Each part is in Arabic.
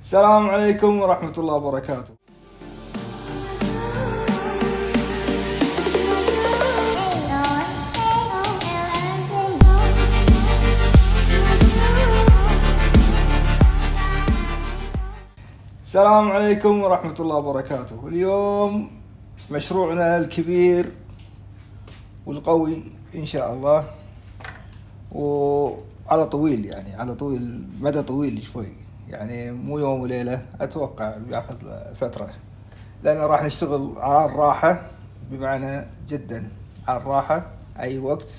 السلام عليكم ورحمة الله وبركاته. السلام عليكم ورحمة الله وبركاته. اليوم مشروعنا الكبير والقوي إن شاء الله، وعلى طويل يعني على طويل مدى طويل شوي، يعني مو يوم وليلة، أتوقع بياخذ فترة، لأن راح نشتغل على الراحة، بمعنى جدا على الراحة. أي وقت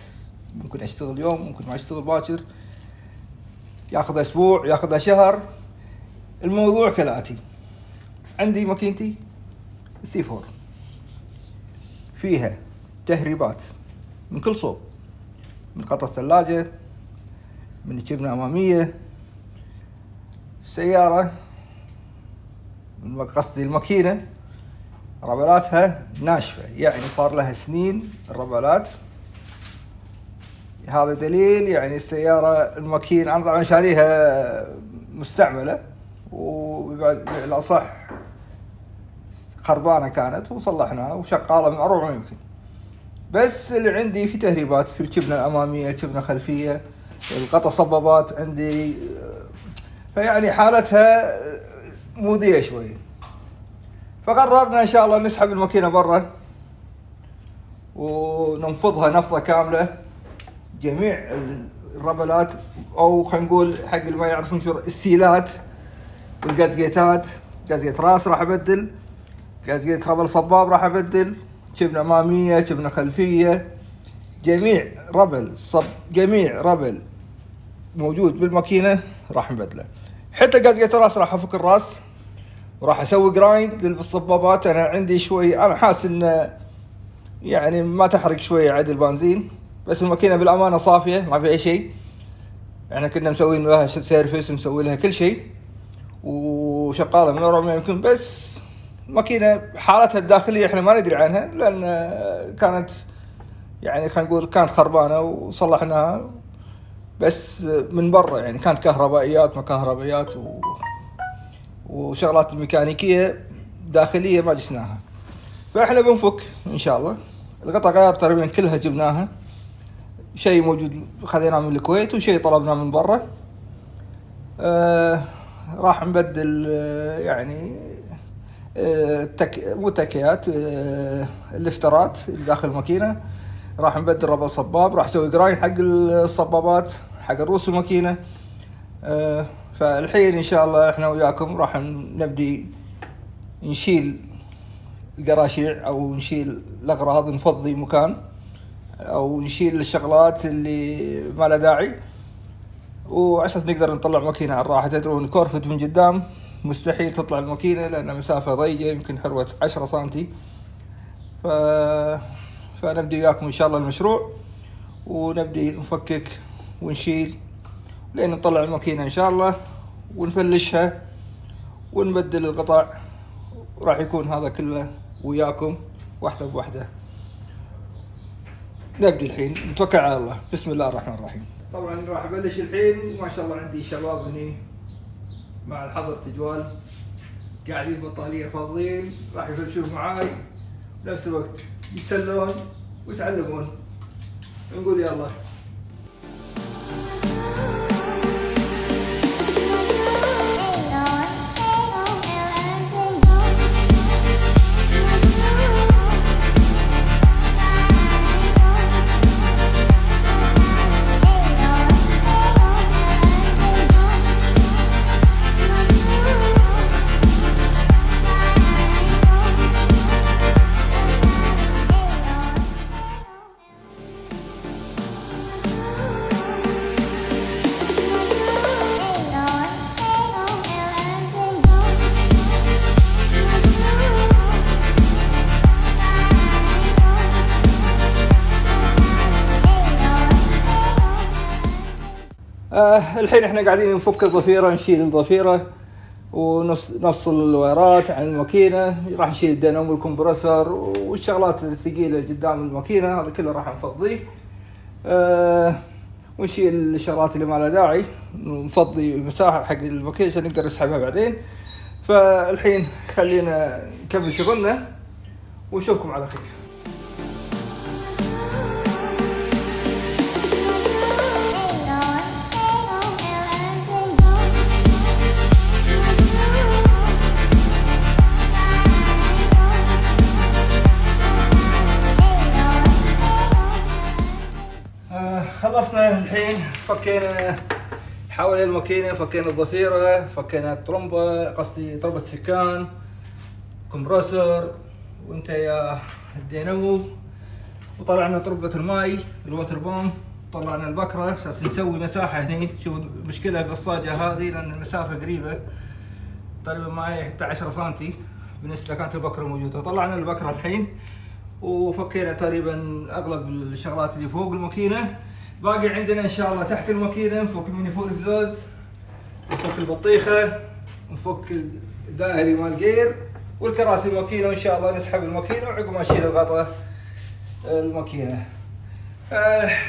ممكن أشتغل يوم، ممكن ما أشتغل باكر، ياخذ أسبوع، ياخذ شهر. الموضوع كالآتي: عندي ماكينتي C4 فيها تهريبات من كل صوب، من قطع ثلاجة، من جبنة أمامية، سيارة، من قصدي الماكينة ربلاتها ناشفة، يعني صار لها سنين الربلات. هذا دليل يعني السيارة الماكينة أنا طبعا شاريها مستعملة، وبالأصح خربانة كانت، وصلحناها وشغالة من 4 يمكن. بس اللي عندي في تهريبات في الجبنة الأمامية، الجبنة الخلفية، القطع صبابات عندي، فيعني حالتها مودية شوي. فقررنا إن شاء الله نسحب الماكينة برا وننفضها نفضة كاملة، جميع الربلات، أو خلينا نقول حق اللي ما يعرفون شو السيلات والقزقيتات. قزقيت راس راح أبدل، قزقيت ربل صباب راح أبدل، جبنة أمامية، جبنة خلفية، جميع ربل موجود بالماكينة راح نبدله. حتى قزقيت راس راح أفك الراس وراح أسوي جرايند بالصبابات. أنا عندي شوي، أنا حاسس إن يعني ما تحرق شوية عدل بنزين، بس الماكينة بالأمانة صافية ما في أي شيء. احنا كنا مسوين لها سيرفيس، مسوي لها كل شيء، وشغالة من 400 يمكن. بس ماكينة حالتها الداخلية احنا ما ندري عنها، لأن كانت يعني خلينا نقول كانت خربانة وصلحناها، بس من برا يعني كانت كهربائيات ما كهربائيات وشغلات ميكانيكية داخلية ما جسناها. فاحنا بنفك إن شاء الله. القطع غيار تقريبا كلها جبناها، شيء موجود خذيناه من الكويت وشيء طلبناه من برا. راح نبدل يعني مو تكيات، اللفترات اللي داخل الماكينة، راح نبدل ربل صباب، راح اسوي جراين حق الصبابات حق الروس الماكينة. فالحين ان شاء الله احنا وياكم راح نبدي نشيل القراشيع او نشيل الاغراض، نفضي مكان او نشيل الشغلات اللي ما لها داعي، وعشان نقدر نطلع ماكينة على الراحة. تدرون كورفت من قدام مستحيل تطلع الماكينة لأن مسافة ضيقة، يمكن حروة 10 سنتي. فنبدأ وياكم إن شاء الله المشروع، ونبدأ نفكك ونشيل لين نطلع الماكينة إن شاء الله، ونفلشها ونبدل القطع. وراح يكون هذا كله وياكم واحدة بواحدة. نبدأ الحين، نتوكل على الله. بسم الله الرحمن الرحيم. طبعا راح أبلش الحين. ما شاء الله عندي شباب هني مع الحظر تجوال قاعدين بطارية فاضيين، راح يفلشون معاي بنفس الوقت، يتسلون ويتعلمون. نقول يلا. الحين احنا قاعدين نفك الضفيرة، نشيل الضفيرة ونفصل الوايرات عن الماكينة. راح نشيل الدينامو والكمبرسور والشغلات الثقيلة قدام الماكينة، هذا كله راح نفضيه. ونشيل الشغلات اللي ما لها داعي، نفضي مساحة حق الماكينة عشان نقدر نسحبها بعدين. فالحين خلينا نكمل شغلنا ونشوفكم على خير. خلصنا الحين، فكينا حوالين الماكينة، فكينا الضفيرة، فكينا الطرمبة، قصدي طرمبة سكان، كمبرسور، وانت يا الدينامو، وطلعنا طرمبة الماي الوتر بوم، طلعنا البكرة اساس نسوي مساحة هني. شوف المشكلة بالصاجة هذه لأن المسافة قريبة تقريبا معي حتى 10 سنتي بالنسبة كانت البكرة موجودة. طلعنا البكرة الحين وفكينا تقريبا اغلب الشغلات اللي فوق الماكينه. باقي عندنا ان شاء الله تحت الماكينه نفك المانيفول اكزوز، نفك البطيخه، نفك الدائري مال جير والكراسي الماكينه، وان شاء الله نسحب الماكينه وعقب ما نشيل الغطاء الماكينه.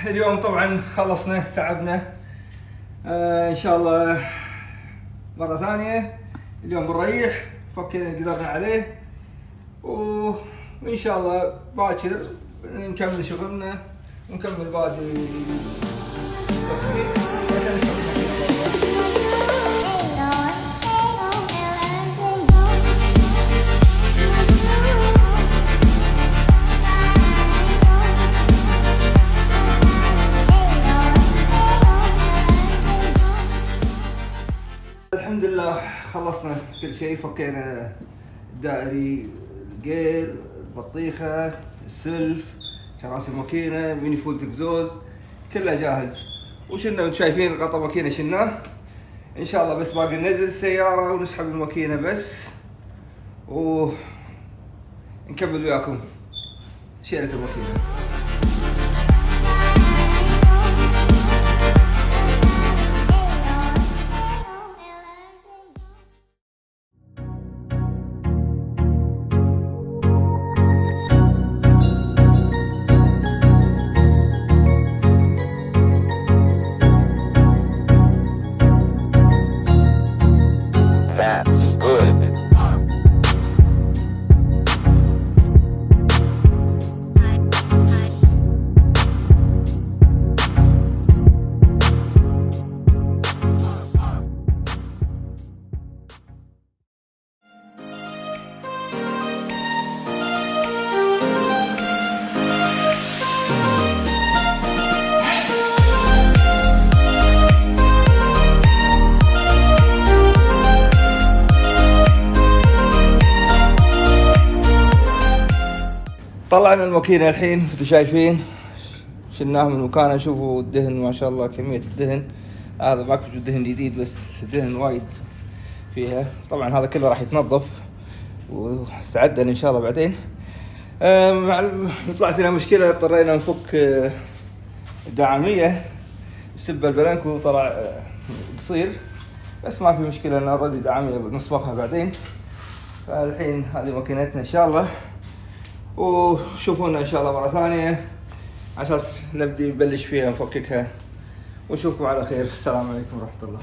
اليوم طبعا خلصنا تعبنا. ان شاء الله مره ثانيه اليوم بنريح، فكينا اللي قدرنا عليه وإن شاء الله باكر نكمل شغلنا ونكمل باقي الحمد لله خلصنا كل شيء. فكينا الدائري، الجير، البطيخة، السلف، كراسي الماكينة، ميني فولد اكزوز، كله جاهز. وشلنا شايفين غطا ماكينة شلناه ان شاء الله، بس باقي ننزل السيارة ونسحب الماكينة بس ونكمل وياكم شيلة الماكينة. طلعنا الماكينة الحين، انتم شايفين شلناه من مكانه. شوفوا الدهن ما شاء الله، كمية الدهن هذا ماكو دهن جديد بس دهن وايد فيها. طبعا هذا كله راح يتنظف واستعدل ان شاء الله بعدين. طلعت لنا مشكلة، اضطرينا نفك الدعامية، السبة البلانكو طلع قصير، بس ما في مشكلة، انا اوريدي دعامية بنصبغها بعدين. فالحين هذه ماكينتنا ان شاء الله، وشوفونا ان شاء الله مرة ثانية على اساس نبلش فيها نفككها، ونشوفكم على خير. السلام عليكم ورحمة الله.